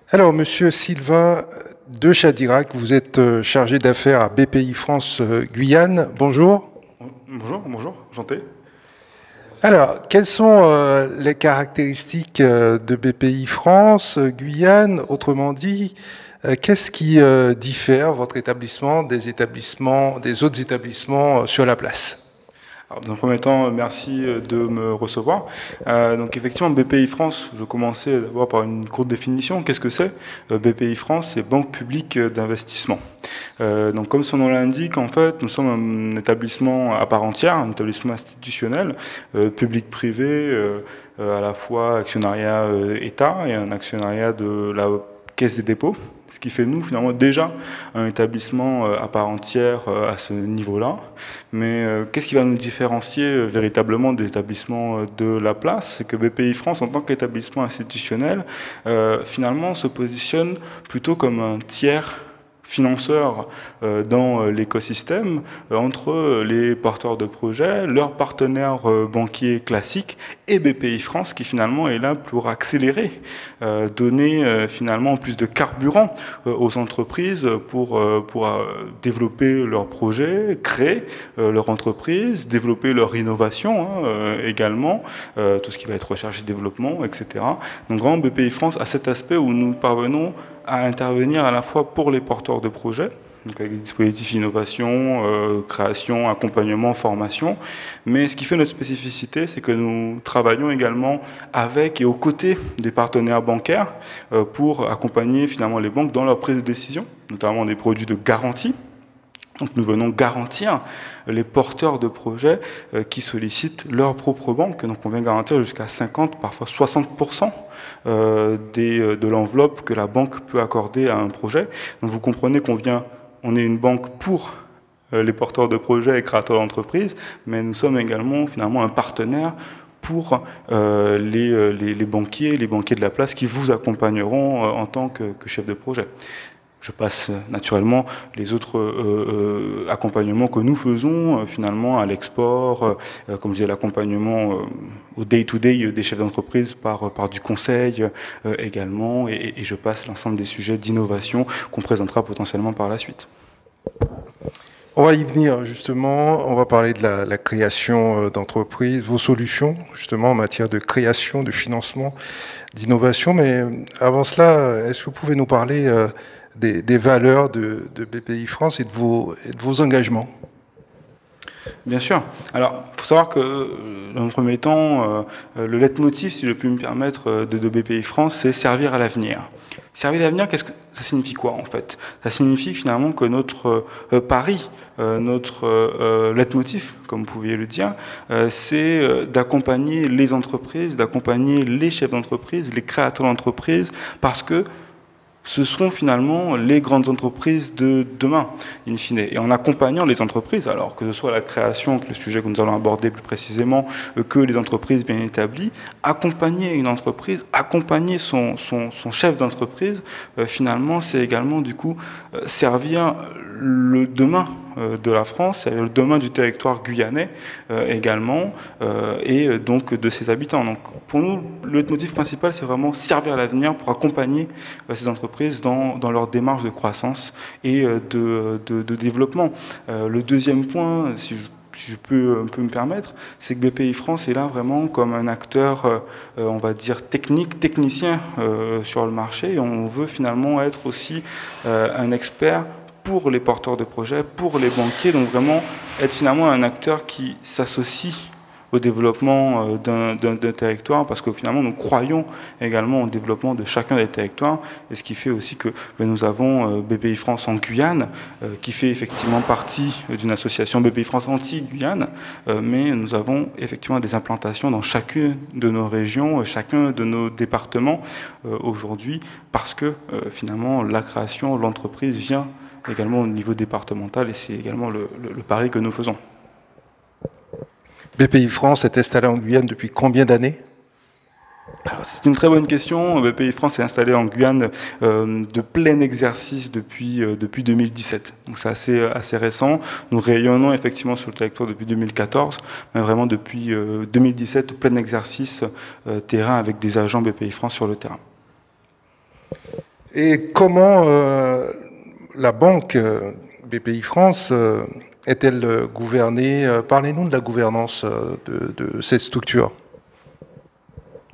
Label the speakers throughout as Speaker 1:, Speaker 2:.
Speaker 1: Alors, Monsieur Sylvain de Chadirac, vous êtes chargé d'affaires à BPI France Guyane. Bonjour.
Speaker 2: Bonjour, enchanté.
Speaker 1: Alors, quelles sont les caractéristiques de BPI France Guyane? Autrement dit, qu'est-ce qui diffère votre établissement des autres établissements sur la place?
Speaker 2: Alors, dans un premier temps, merci de me recevoir. Donc effectivement, BPI France, je commençais d'abord par une courte définition. Qu'est-ce que c'est? BPI France, c'est Banque publique d'investissement. Donc comme son nom l'indique, en fait, nous sommes un établissement à part entière, un établissement institutionnel, public-privé, à la fois actionnariat État et un actionnariat de la Caisse des dépôts. Ce qui fait nous finalement déjà un établissement à part entière à ce niveau-là. Mais qu'est-ce qui va nous différencier véritablement des établissements de la place? C'est que BPI France, en tant qu'établissement institutionnel, finalement se positionne plutôt comme un tiers financeurs dans l'écosystème entre les porteurs de projets, leurs partenaires banquiers classiques et BPI France qui finalement est là pour accélérer, donner finalement plus de carburant aux entreprises pour développer leurs projets, créer leur entreprise, développer leur innovation également, tout ce qui va être recherche et développement, etc. Donc vraiment BPI France a cet aspect où nous parvenons à intervenir à la fois pour les porteurs de projets, donc avec des dispositifs innovation, création, accompagnement, formation. Mais ce qui fait notre spécificité, c'est que nous travaillons également avec et aux côtés des partenaires bancaires pour accompagner finalement les banques dans leur prise de décision, notamment des produits de garantie. Donc nous venons garantir les porteurs de projets qui sollicitent leur propre banque. Donc on vient garantir jusqu'à 50, parfois 60% de l'enveloppe que la banque peut accorder à un projet. Donc vous comprenez on est une banque pour les porteurs de projets et créateurs d'entreprises, mais nous sommes également finalement un partenaire pour les banquiers de la place qui vous accompagneront en tant que chef de projet. Je passe naturellement les autres accompagnements que nous faisons finalement à l'export, comme je disais, l'accompagnement au day-to-day des chefs d'entreprise par du conseil également, et je passe l'ensemble des sujets d'innovation qu'on présentera potentiellement par la suite.
Speaker 1: On va y venir justement, on va parler de la création d'entreprises, vos solutions justement en matière de création, de financement, d'innovation, mais avant cela, est-ce que vous pouvez nous parler des valeurs de BPI France et de vos engagements?
Speaker 2: Bien sûr. Alors, il faut savoir que, dans un premier temps, le leitmotiv, si je puis me permettre, de BPI France, c'est servir à l'avenir. Servir à l'avenir, ça signifie quoi en fait? Ça signifie finalement que notre pari, notre leitmotiv, comme vous pouviez le dire, c'est d'accompagner les entreprises, d'accompagner les chefs d'entreprise, les créateurs d'entreprises, parce que ce seront finalement les grandes entreprises de demain, in fine. Et en accompagnant les entreprises, alors que ce soit la création, le sujet que nous allons aborder plus précisément, que les entreprises bien établies, accompagner une entreprise, accompagner son chef d'entreprise, finalement, c'est également du coup servir le demain de la France, le demain du territoire guyanais également, et donc de ses habitants. Donc pour nous, le motif principal, c'est vraiment servir à l'avenir pour accompagner ces entreprises dans leur démarche de croissance et de développement. Le deuxième point, si je peux me permettre, c'est que BPI France est là vraiment comme un acteur, on va dire, technicien sur le marché, et on veut finalement être aussi un expert pour les porteurs de projets, pour les banquiers, donc vraiment être finalement un acteur qui s'associe au développement d'un territoire, parce que finalement nous croyons également au développement de chacun des territoires, et ce qui fait aussi que nous avons BPI France en Guyane, qui fait effectivement partie d'une association BPI France anti-Guyane, mais nous avons effectivement des implantations dans chacune de nos régions, chacun de nos départements aujourd'hui, parce que finalement la création, l'entreprise vient également au niveau départemental, et c'est également le pari que nous faisons.
Speaker 1: BPI France est installé en Guyane depuis combien d'années?
Speaker 2: C'est une très bonne question. BPI France est installé en Guyane de plein exercice depuis 2017. Donc c'est assez récent. Nous rayonnons effectivement sur le territoire depuis 2014, mais vraiment depuis 2017, plein exercice terrain avec des agents BPI France sur le terrain.
Speaker 1: Et comment la banque BPI France est-elle gouvernée? Parlez-nous de la gouvernance de cette structure.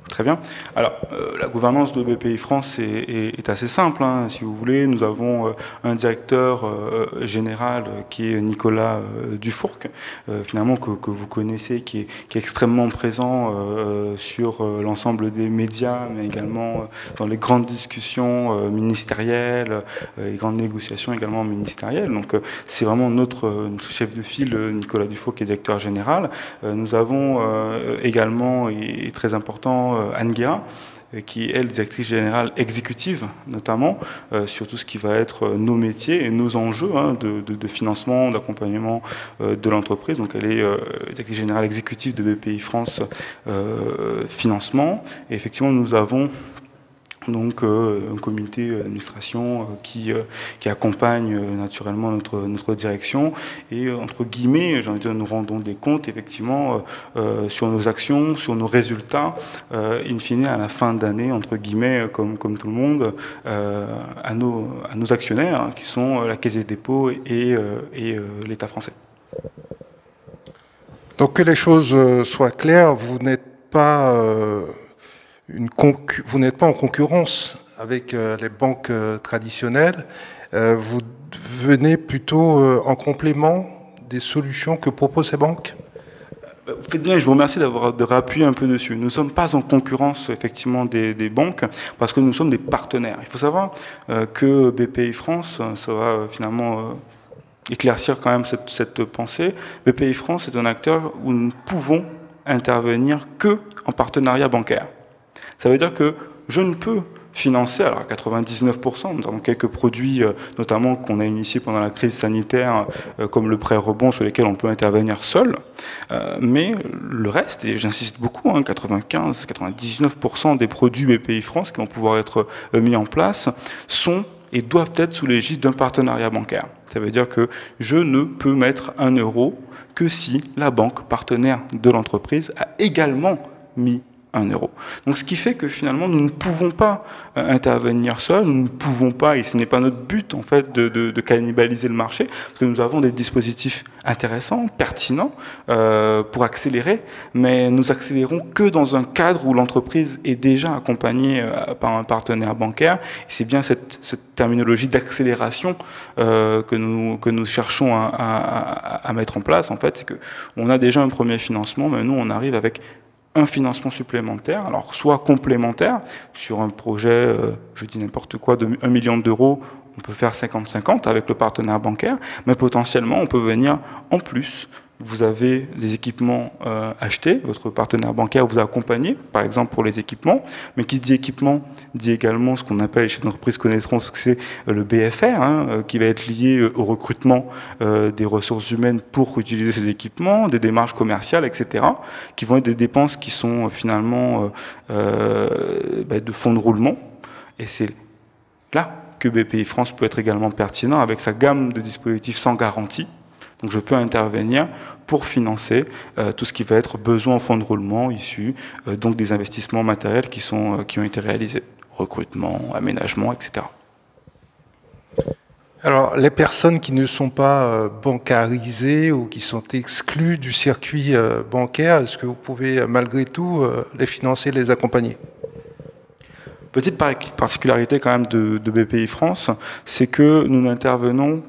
Speaker 2: Très bien. Alors, la gouvernance de BPI France est assez simple, hein, si vous voulez. Nous avons un directeur général qui est Nicolas Dufourc, finalement que vous connaissez, qui est extrêmement présent sur l'ensemble des médias, mais également dans les grandes discussions ministérielles, les grandes négociations également ministérielles. Donc, c'est vraiment notre chef de file, Nicolas Dufourc, qui est directeur général. Nous avons également, et très important, Anne Guérin, qui est, elle, directrice générale exécutive, notamment, sur tout ce qui va être nos métiers et nos enjeux de financement, d'accompagnement de l'entreprise. Donc elle est directrice générale exécutive de BPI France Financement. Et effectivement, nous avons donc un comité d'administration qui accompagne naturellement notre direction et entre guillemets, j'ai envie de dire, nous rendons des comptes effectivement sur nos actions, sur nos résultats, in fine à la fin d'année, entre guillemets, comme tout le monde, à nos actionnaires hein, qui sont la Caisse des dépôts et l'État français.
Speaker 1: Donc que les choses soient claires, vous n'êtes pas vous n'êtes pas en concurrence avec les banques traditionnelles, vous venez plutôt en complément des solutions que proposent ces banques?
Speaker 2: Vous faites bien, je vous remercie de réappuyer un peu dessus. Nous ne sommes pas en concurrence effectivement des banques parce que nous sommes des partenaires. Il faut savoir que BPI France, ça va finalement éclaircir quand même cette pensée. BPI France est un acteur où nous ne pouvons intervenir que en partenariat bancaire. Ça veut dire que je ne peux financer, alors à 99%, nous avons quelques produits, notamment qu'on a initiés pendant la crise sanitaire, comme le prêt rebond, sur lesquels on peut intervenir seul, mais le reste, et j'insiste beaucoup, 95-99% des produits BPI France qui vont pouvoir être mis en place sont et doivent être sous l'égide d'un partenariat bancaire. Ça veut dire que je ne peux mettre 1 euro que si la banque partenaire de l'entreprise a également mis 1 euro. Donc ce qui fait que finalement nous ne pouvons pas intervenir seuls, nous ne pouvons pas, et ce n'est pas notre but en fait de cannibaliser le marché, parce que nous avons des dispositifs intéressants, pertinents pour accélérer, mais nous accélérons que dans un cadre où l'entreprise est déjà accompagnée par un partenaire bancaire. Et c'est bien cette terminologie d'accélération que nous cherchons à mettre en place. En fait, c'est que on a déjà un premier financement, mais nous on arrive avec un financement supplémentaire, alors soit complémentaire, sur un projet, je dis n'importe quoi, de 1 million d'euros, on peut faire 50-50 avec le partenaire bancaire, mais potentiellement on peut venir en plus. Vous avez des équipements achetés, votre partenaire bancaire vous a accompagné, par exemple pour les équipements, mais qui dit équipement dit également ce qu'on appelle, les chefs d'entreprise connaîtront ce que c'est le BFR, qui va être lié au recrutement des ressources humaines pour utiliser ces équipements, des démarches commerciales, etc., qui vont être des dépenses qui sont finalement de fonds de roulement. Et c'est là que BPI France peut être également pertinent avec sa gamme de dispositifs sans garantie. Donc je peux intervenir pour financer tout ce qui va être besoin en fonds de roulement issus donc des investissements matériels qui ont été réalisés. Recrutement, aménagement, etc.
Speaker 1: Alors les personnes qui ne sont pas bancarisées ou qui sont exclues du circuit bancaire, est-ce que vous pouvez malgré tout les financer, les accompagner?
Speaker 2: Petite particularité quand même de BPI France, c'est que nous n'intervenons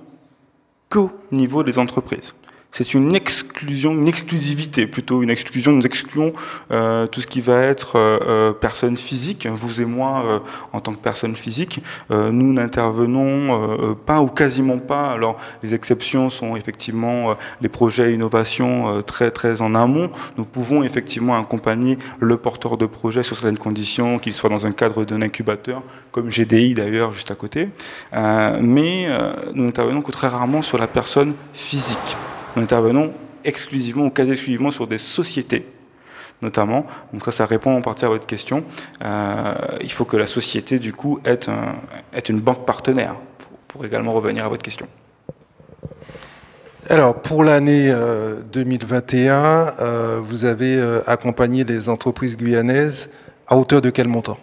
Speaker 2: qu'au niveau des entreprises. C'est une exclusion, une exclusivité plutôt, une exclusion. Nous excluons tout ce qui va être personne physique, vous et moi en tant que personne physique. Nous n'intervenons pas ou quasiment pas. Alors les exceptions sont effectivement les projets innovation très très en amont. Nous pouvons effectivement accompagner le porteur de projet sur certaines conditions, qu'il soit dans un cadre d'un incubateur, comme GDI d'ailleurs juste à côté. Mais nous n'intervenons que très rarement sur la personne physique. Nous intervenons exclusivement ou quasi exclusivement sur des sociétés, notamment. Donc ça répond en partie à votre question. Il faut que la société, du coup, ait une banque partenaire, pour également revenir à votre question.
Speaker 1: Alors, pour l'année 2021, vous avez accompagné les entreprises guyanaises à hauteur de quel montant?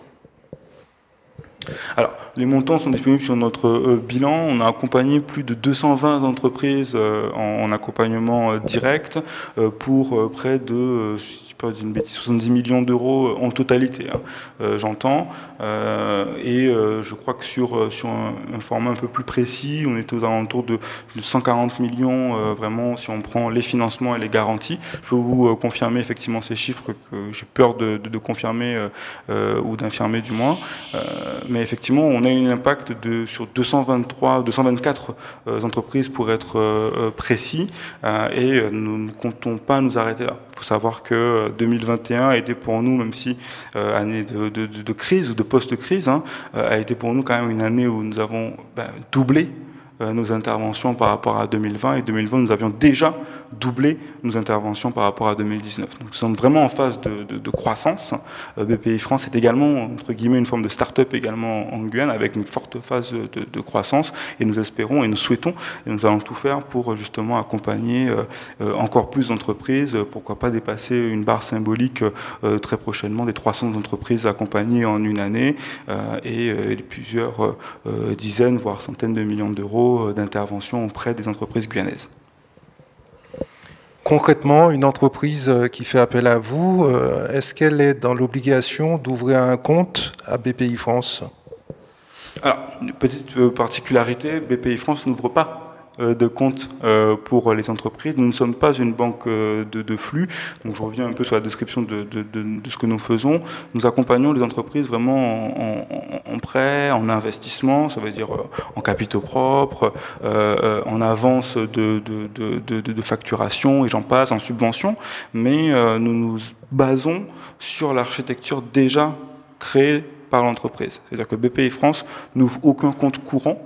Speaker 2: Alors, les montants sont disponibles sur notre bilan. On a accompagné plus de 220 entreprises en accompagnement direct pour près de, je ne dis pas d'une bêtise, 70 millions d'euros en totalité, hein, j'entends. Et je crois que sur un format un peu plus précis, on était aux alentours de 140 millions, vraiment, si on prend les financements et les garanties. Je peux vous confirmer effectivement ces chiffres que j'ai peur de confirmer ou d'infirmer du moins. Mais effectivement, on a un impact sur 224 entreprises pour être précis, et nous ne comptons pas nous arrêter là. Il faut savoir que 2021 a été pour nous, même si année de crise ou de post-crise, hein, a été pour nous quand même une année où nous avons doublé nos interventions par rapport à 2020, et 2020 nous avions déjà doublé nos interventions par rapport à 2019. Donc nous sommes vraiment en phase de croissance. BPI France est également, entre guillemets, une forme de start-up également en Guyane, avec une forte phase de croissance, et nous espérons et nous souhaitons, et nous allons tout faire pour justement accompagner encore plus d'entreprises, pourquoi pas dépasser une barre symbolique très prochainement des 300 entreprises accompagnées en une année, et plusieurs dizaines, voire centaines de millions d'euros d'intervention auprès des entreprises guyanaises.
Speaker 1: Concrètement, une entreprise qui fait appel à vous, est-ce qu'elle est dans l'obligation d'ouvrir un compte à BPI France?
Speaker 2: Alors, une petite particularité, BPI France n'ouvre pas de compte pour les entreprises. Nous ne sommes pas une banque de flux. Donc je reviens un peu sur la description de ce que nous faisons. Nous accompagnons les entreprises vraiment en prêt, en investissement, ça veut dire en capitaux propres, en avance de facturation, et j'en passe, en subvention. Mais nous nous basons sur l'architecture déjà créée par l'entreprise. C'est-à-dire que BPI France n'ouvre aucun compte courant,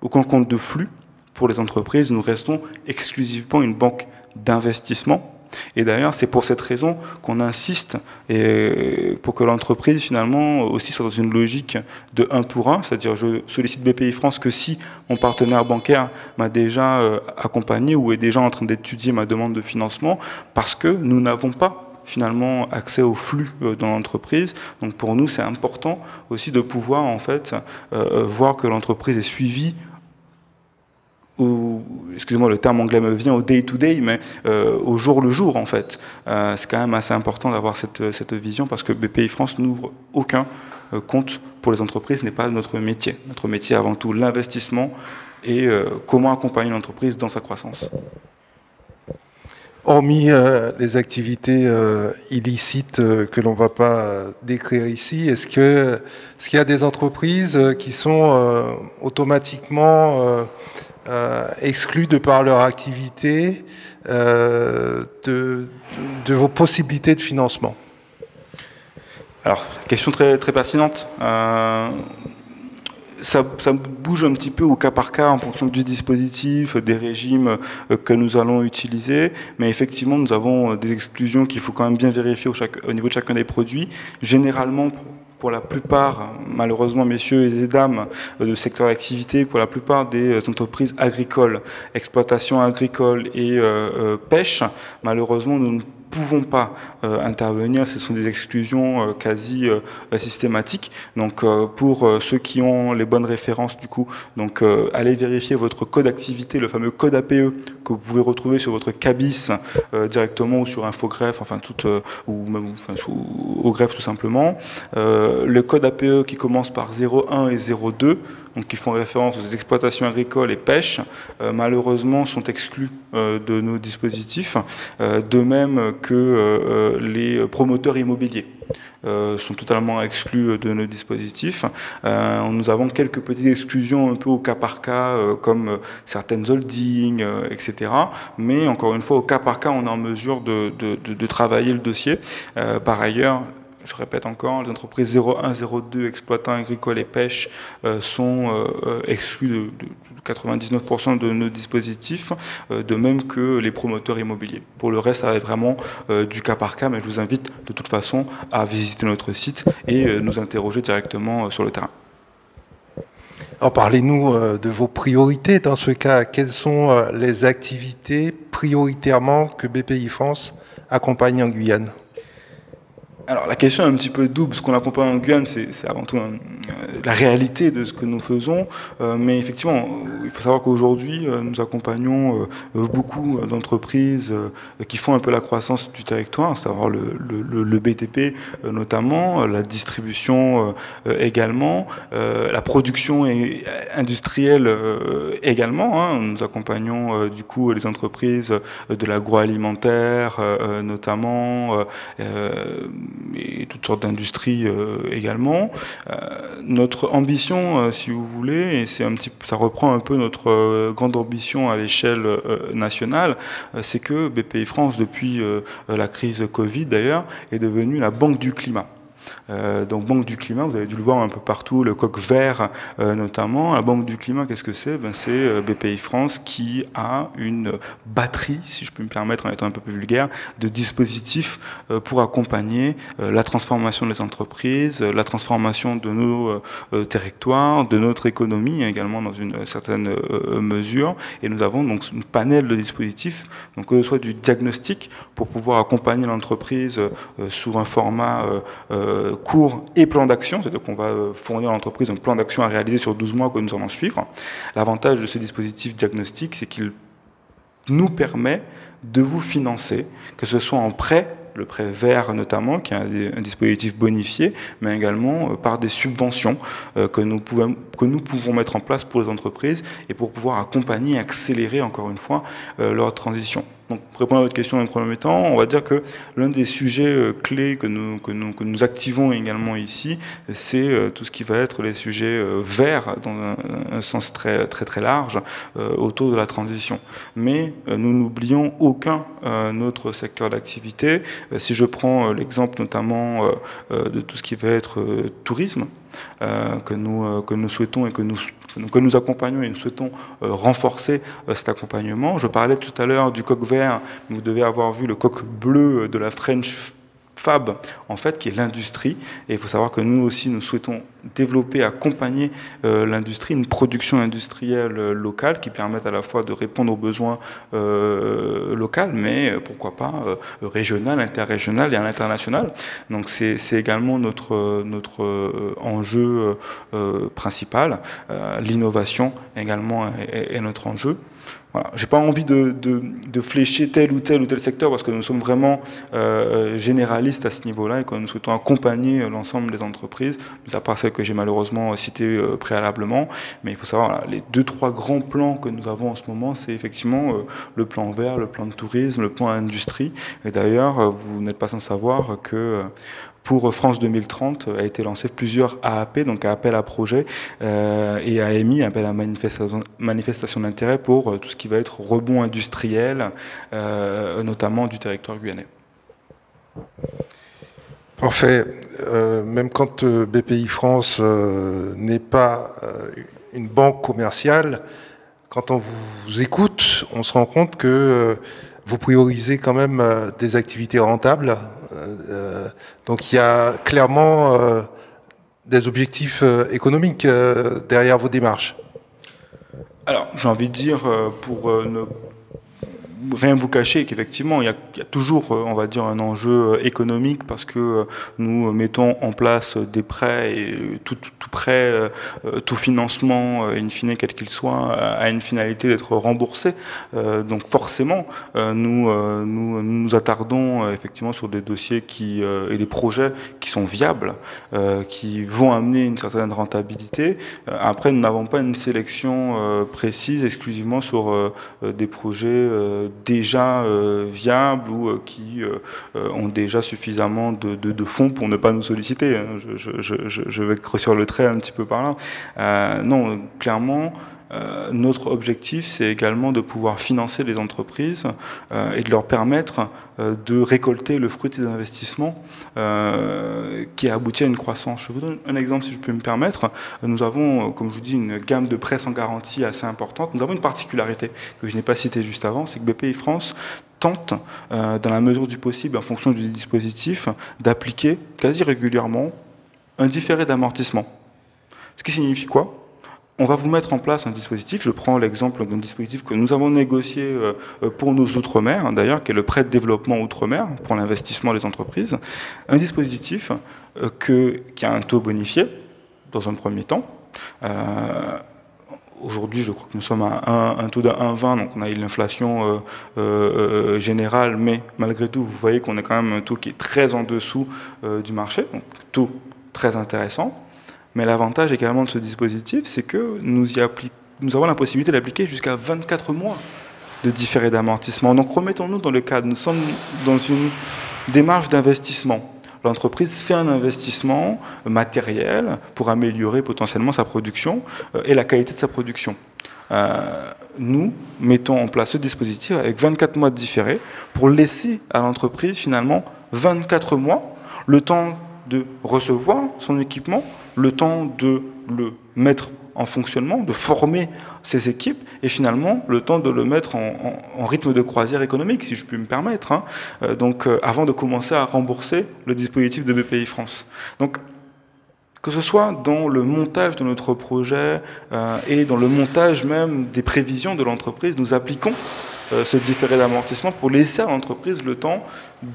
Speaker 2: aucun compte de flux pour les entreprises. Nous restons exclusivement une banque d'investissement. Et d'ailleurs, c'est pour cette raison qu'on insiste, et pour que l'entreprise, finalement, aussi soit dans une logique de 1 pour 1, c'est-à-dire je sollicite BPI France que si mon partenaire bancaire m'a déjà accompagné ou est déjà en train d'étudier ma demande de financement, parce que nous n'avons pas finalement accès au flux dans l'entreprise. Donc pour nous, c'est important aussi de pouvoir en fait voir que l'entreprise est suivie, ou, excusez-moi, le terme anglais me vient, au day-to-day, mais au jour le jour, en fait. C'est quand même assez important d'avoir cette vision, parce que BPI France n'ouvre aucun compte pour les entreprises, ce n'est pas notre métier. Notre métier, avant tout, l'investissement et comment accompagner l'entreprise dans sa croissance.
Speaker 1: Hormis les activités illicites que l'on ne va pas décrire ici, est-ce qu'il y a des entreprises qui sont automatiquement exclus de par leur activité de vos possibilités de financement?
Speaker 2: Alors, question très, très pertinente. Ça bouge un petit peu au cas par cas en fonction du dispositif, des régimes que nous allons utiliser, mais effectivement nous avons des exclusions qu'il faut quand même bien vérifier au niveau de chacun des produits. Généralement, pour la plupart, malheureusement, messieurs et dames de secteur d'activité, pour la plupart des entreprises agricoles, exploitation agricole et pêche, malheureusement, nous ne pouvons pas intervenir. Ce sont des exclusions quasi systématiques. Donc, pour ceux qui ont les bonnes références, du coup, donc allez vérifier votre code activité, le fameux code APE que vous pouvez retrouver sur votre CABIS directement, ou sur Infogreffe, enfin ou même au greffe tout simplement. Le code APE qui commence par 01 et 02, donc qui font référence aux exploitations agricoles et pêche, malheureusement sont exclus de nos dispositifs, de même que les promoteurs immobiliers sont totalement exclus de nos dispositifs. Nous avons quelques petites exclusions un peu au cas par cas, comme certaines holdings, etc. Mais encore une fois, au cas par cas, on est en mesure de travailler le dossier. Par ailleurs, je répète encore, les entreprises 01, 02, exploitants agricoles et pêche sont exclus de 99% de nos dispositifs, de même que les promoteurs immobiliers. Pour le reste, ça va être vraiment du cas par cas, mais je vous invite de toute façon à visiter notre site et nous interroger directement sur le terrain.
Speaker 1: Alors parlez-nous de vos priorités dans ce cas. Quelles sont les activités prioritairement que BPI France accompagne en Guyane ?
Speaker 2: Alors la question est un petit peu double. Ce qu'on accompagne en Guyane, c'est avant tout la réalité de ce que nous faisons. Mais effectivement, il faut savoir qu'aujourd'hui, nous accompagnons beaucoup d'entreprises qui font un peu la croissance du territoire, c'est-à-dire le BTP notamment, la distribution également, la production industrielle également. Hein. Nous accompagnons du coup les entreprises de l'agroalimentaire notamment et toutes sortes d'industries également. Notre ambition, si vous voulez, et ça reprend un peu notre grande ambition à l'échelle nationale, c'est que BPI France, depuis la crise Covid d'ailleurs, est devenue la banque du climat. Donc Banque du Climat, vous avez dû le voir un peu partout, le coq vert notamment. La Banque du Climat, qu'est-ce que c'est? C'est BPI France qui a une batterie, si je peux me permettre en étant un peu plus vulgaire, de dispositifs pour accompagner la transformation des entreprises, la transformation de nos territoires, de notre économie également dans une certaine mesure. Et nous avons donc une panel de dispositifs, donc que ce soit du diagnostic pour pouvoir accompagner l'entreprise sur un format court et plan d'action, c'est-à-dire qu'on va fournir à l'entreprise un plan d'action à réaliser sur 12 mois que nous allons suivre. L'avantage de ce dispositif diagnostique, c'est qu'il nous permet de vous financer, que ce soit en prêt, le prêt vert notamment, qui est un dispositif bonifié, mais également par des subventions que nous pouvons mettre en place pour les entreprises et pour pouvoir accompagner et accélérer, encore une fois, leur transition. Donc, pour répondre à votre question dans un premier temps, on va dire que l'un des sujets clés que nous activons également ici, c'est tout ce qui va être les sujets verts, dans un sens très large, autour de la transition. Mais nous n'oublions aucun autre secteur d'activité. Si je prends l'exemple notamment de tout ce qui va être tourisme, que nous souhaitons et que nous accompagnons et nous souhaitons renforcer cet accompagnement. Je parlais tout à l'heure du coq vert, vous devez avoir vu le coq bleu de la French Fab, en fait, qui est l'industrie. Et il faut savoir que nous aussi, nous souhaitons développer, accompagner l'industrie, une production industrielle locale qui permette à la fois de répondre aux besoins locaux, mais pourquoi pas régional, interrégional et à l'international. Donc c'est également notre enjeu principal. L'innovation également est notre enjeu. Voilà. Je n'ai pas envie de flécher tel ou tel secteur parce que nous sommes vraiment généralistes à ce niveau-là et que nous souhaitons accompagner l'ensemble des entreprises, mis à part celles que j'ai malheureusement citées préalablement. Mais il faut savoir, voilà, les 2-3 grands plans que nous avons en ce moment, c'est effectivement le plan vert, le plan de tourisme, le plan industrie. Et d'ailleurs, vous n'êtes pas sans savoir que pour France 2030 a été lancé plusieurs AAP, donc appel à projet, et AMI, appel à manifestation d'intérêt pour tout ce qui va être rebond industriel, notamment du territoire guyanais.
Speaker 1: Parfait. Même quand BPI France n'est pas une banque commerciale, quand on vous écoute, on se rend compte que vous priorisez quand même des activités rentables. Donc il y a clairement des objectifs économiques derrière vos démarches.
Speaker 2: Alors, j'ai envie de dire, pour ne rien vous cacher, qu'effectivement, il y a toujours, on va dire, un enjeu économique parce que nous mettons en place des prêts et tout prêt, tout financement, in fine, quel qu'il soit, a une finalité d'être remboursé. Donc forcément, nous attardons effectivement sur des dossiers et des projets qui sont viables, qui vont amener une certaine rentabilité. Après, nous n'avons pas une sélection précise exclusivement sur des projets déjà viables ou qui ont déjà suffisamment de fonds pour ne pas nous solliciter. Hein. Je vais grossir le trait un petit peu par là. Non, clairement, notre objectif, c'est également de pouvoir financer les entreprises et de leur permettre de récolter le fruit de ces investissements qui a abouti à une croissance. Je vous donne un exemple, si je peux me permettre. Nous avons, comme je vous dis, une gamme de prêts sans garantie assez importante. Nous avons une particularité que je n'ai pas citée juste avant, c'est que BPI France tente, dans la mesure du possible, en fonction du dispositif, d'appliquer quasi régulièrement un différé d'amortissement. Ce qui signifie quoi ? On va vous mettre en place un dispositif, je prends l'exemple d'un dispositif que nous avons négocié pour nos Outre-mer, d'ailleurs, qui est le prêt de développement Outre-mer, pour l'investissement des entreprises. Un dispositif qui a un taux bonifié, dans un premier temps. Aujourd'hui, je crois que nous sommes à un taux de 1,20, donc on a eu l'inflation générale, mais malgré tout, vous voyez qu'on a quand même un taux qui est très en dessous du marché, donc taux très intéressant. Mais l'avantage également de ce dispositif, c'est que nous avons la possibilité d'appliquer jusqu'à 24 mois de différé d'amortissement. Donc remettons-nous dans le cadre, nous sommes dans une démarche d'investissement. L'entreprise fait un investissement matériel pour améliorer potentiellement sa production et la qualité de sa production. Nous mettons en place ce dispositif avec 24 mois de différé pour laisser à l'entreprise finalement 24 mois, le temps de recevoir son équipement, le temps de le mettre en fonctionnement, de former ses équipes et finalement le temps de le mettre en rythme de croisière économique, si je puis me permettre, hein. Avant de commencer à rembourser le dispositif de BPI France. Donc, que ce soit dans le montage de notre projet et dans le montage même des prévisions de l'entreprise, nous appliquons ce différé d'amortissement pour laisser à l'entreprise le temps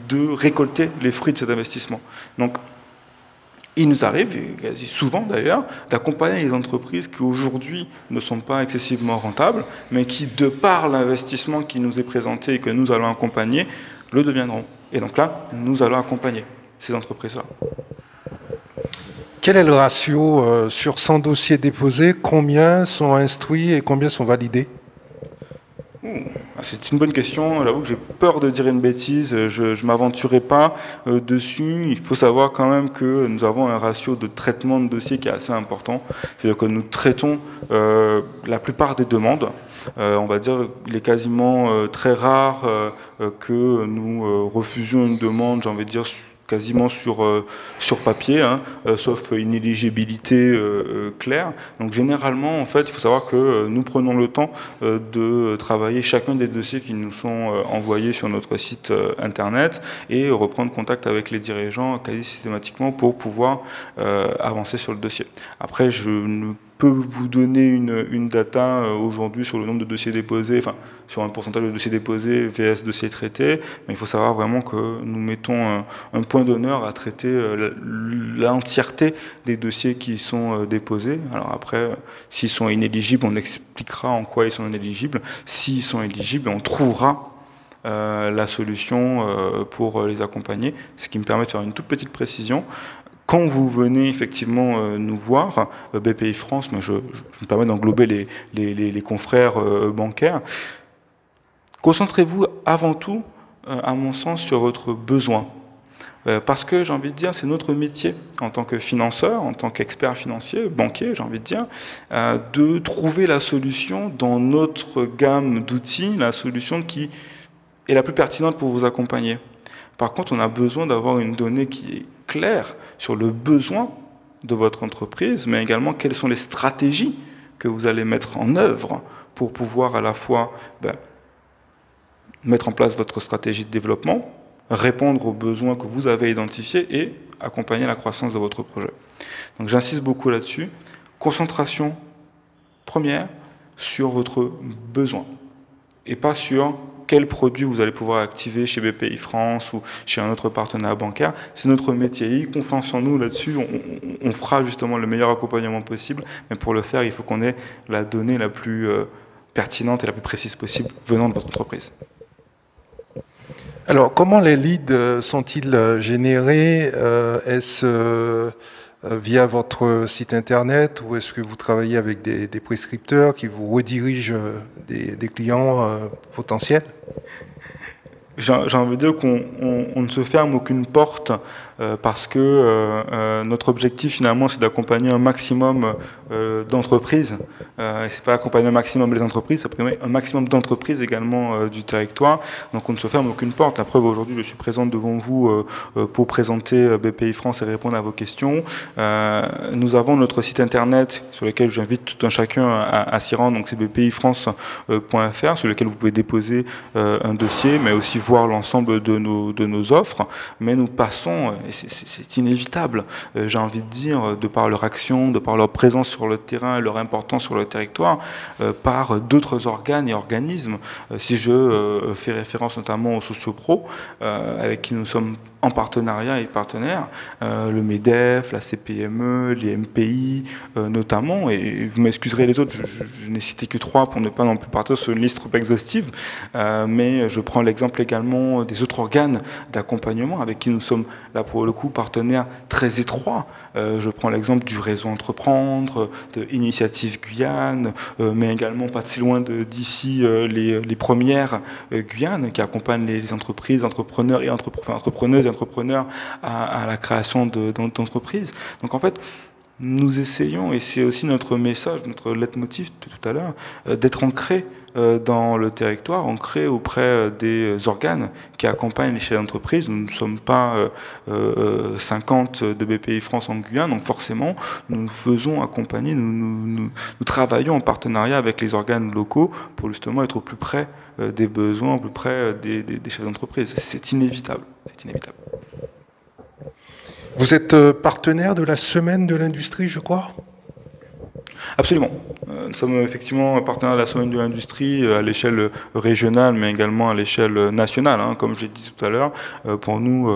Speaker 2: de récolter les fruits de cet investissement. Donc, il nous arrive, et quasi souvent d'ailleurs, d'accompagner les entreprises qui aujourd'hui ne sont pas excessivement rentables, mais qui, de par l'investissement qui nous est présenté et que nous allons accompagner, le deviendront. Et donc là, nous allons accompagner ces entreprises-là.
Speaker 1: Quel est le ratio sur 100 dossiers déposés? Combien sont instruits et combien sont validés?
Speaker 2: C'est une bonne question. J'avoue que j'ai peur de dire une bêtise. Je ne m'aventurerai pas dessus. Il faut savoir quand même que nous avons un ratio de traitement de dossiers qui est assez important. C'est-à-dire que nous traitons la plupart des demandes. On va dire qu'il est quasiment très rare que nous refusions une demande, j'ai envie de dire, quasiment sur papier, hein, sauf inéligibilité claire. Donc généralement, en fait, il faut savoir que nous prenons le temps de travailler chacun des dossiers qui nous sont envoyés sur notre site internet et reprendre contact avec les dirigeants quasi systématiquement pour pouvoir avancer sur le dossier. Après, je ne peux vous donner une data aujourd'hui sur le nombre de dossiers déposés, enfin sur un pourcentage de dossiers déposés vs dossiers traités, mais il faut savoir vraiment que nous mettons un point d'honneur à traiter l'entièreté des dossiers qui sont déposés. Alors après, s'ils sont inéligibles, on expliquera en quoi ils sont inéligibles. S'ils sont éligibles, on trouvera la solution pour les accompagner, ce qui me permet de faire une toute petite précision. Quand vous venez effectivement nous voir, BPI France, mais je me permets d'englober les confrères bancaires, concentrez-vous avant tout, à mon sens, sur votre besoin. Parce que, j'ai envie de dire, c'est notre métier en tant que financeur, en tant qu'expert financier, banquier, j'ai envie de dire, de trouver la solution dans notre gamme d'outils, la solution qui est la plus pertinente pour vous accompagner. Par contre, on a besoin d'avoir une donnée qui est claire sur le besoin de votre entreprise, mais également quelles sont les stratégies que vous allez mettre en œuvre pour pouvoir à la fois mettre en place votre stratégie de développement, répondre aux besoins que vous avez identifiés et accompagner la croissance de votre projet. Donc j'insiste beaucoup là-dessus. Concentration première sur votre besoin et pas sur quel produit vous allez pouvoir activer chez BPI France ou chez un autre partenaire bancaire. C'est notre métier. Ayez confiance en nous là-dessus. On fera justement le meilleur accompagnement possible. Mais pour le faire, il faut qu'on ait la donnée la plus pertinente et la plus précise possible venant de votre entreprise.
Speaker 1: Alors, comment les leads sont-ils générés? Est-ce via votre site internet ou est-ce que vous travaillez avec des prescripteurs qui vous redirigent des clients potentiels?
Speaker 2: J'ai envie de dire qu'on ne se ferme aucune porte parce que notre objectif finalement c'est d'accompagner un maximum d'entreprises. Et c'est pas accompagner un maximum les entreprises, c'est accompagner un maximum d'entreprises également du territoire. Donc on ne se ferme aucune porte. La preuve aujourd'hui, je suis présente devant vous pour présenter BPI France et répondre à vos questions. Nous avons notre site internet sur lequel j'invite tout un chacun à s'y rendre. Donc c'est bpifrance.fr sur lequel vous pouvez déposer un dossier, mais aussi voir l'ensemble de nos offres, mais nous passons, et c'est inévitable, j'ai envie de dire, de par leur action, de par leur présence sur le terrain et leur importance sur le territoire, par d'autres organes et organismes. Si je fais référence notamment aux sociopros, avec qui nous sommes en partenariat avec partenaires, le MEDEF, la CPME, les MPI notamment, et vous m'excuserez les autres, je n'ai cité que 3 pour ne pas non plus partir sur une liste trop exhaustive, mais je prends l'exemple également des autres organes d'accompagnement avec qui nous sommes là pour le coup partenaires très étroits. Je prends l'exemple du réseau Entreprendre, de Initiative Guyane, mais également pas si loin d'ici les premières Guyane qui accompagnent les entreprises, entrepreneurs et entrepreneuses et entrepreneurs à la création d'entreprises. Donc en fait, nous essayons, et c'est aussi notre message, notre leitmotiv de tout à l'heure, d'être ancrés dans le territoire, ancrés auprès des organes qui accompagnent les chefs d'entreprise. Nous ne sommes pas 50 de BPI France en Guyane, donc forcément, nous nous faisons accompagner, nous travaillons en partenariat avec les organes locaux pour justement être au plus près des besoins, au plus près des chefs d'entreprise. C'est inévitable. C'est inévitable.
Speaker 1: Vous êtes partenaire de la Semaine de l'Industrie, je crois ?
Speaker 2: Absolument. Nous sommes effectivement partenaires de la Semaine de l'Industrie à l'échelle régionale, mais également à l'échelle nationale. Comme je l'ai dit tout à l'heure, pour nous,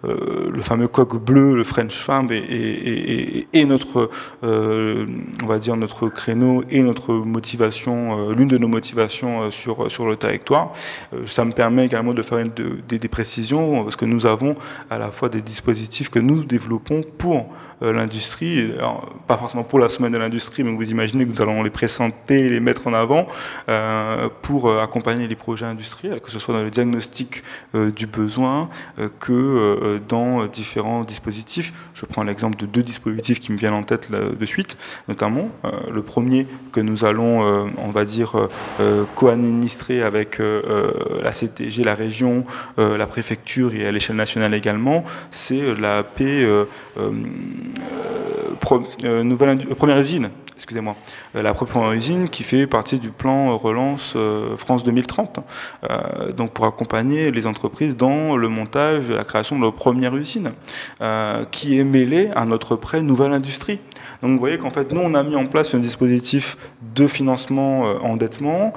Speaker 2: le fameux coq bleu, le French Farm, est notre, on va dire, notre créneau et notre motivation, l'une de nos motivations sur le territoire. Ça me permet également de faire des précisions, parce que nous avons à la fois des dispositifs que nous développons pour l'industrie, pas forcément pour la Semaine de l'Industrie, mais vous imaginez que nous allons les présenter et les mettre en avant pour accompagner les projets industriels, que ce soit dans le diagnostic du besoin que dans différents dispositifs. Je prends l'exemple de 2 dispositifs qui me viennent en tête de suite, notamment le premier que nous allons, on va dire, co-administrer avec la CTG, la région, la préfecture et à l'échelle nationale également, c'est la première usine, excusez-moi, la première usine qui fait partie du plan relance France 2030, donc pour accompagner les entreprises dans le montage et la création de leur première usine, qui est mêlée à notre prêt Nouvelle Industrie. Donc vous voyez qu'en fait, nous, on a mis en place un dispositif de financement endettement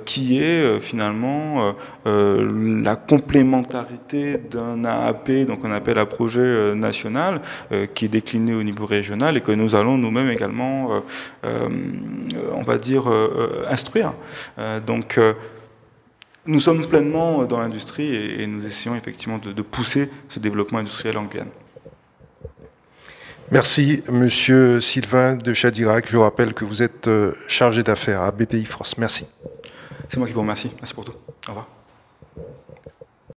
Speaker 2: qui est finalement la complémentarité d'un AAP, donc un appel à projet national, qui est décliné au niveau régional et que nous allons nous-mêmes également, on va dire, instruire. Donc nous sommes pleinement dans l'industrie et nous essayons effectivement de pousser ce développement industriel en Guyane.
Speaker 1: Merci, Monsieur Sylvain de Chadirac. Je rappelle que vous êtes chargé d'affaires à BPI France. Merci.
Speaker 2: C'est moi qui vous remercie. Merci pour tout. Au revoir.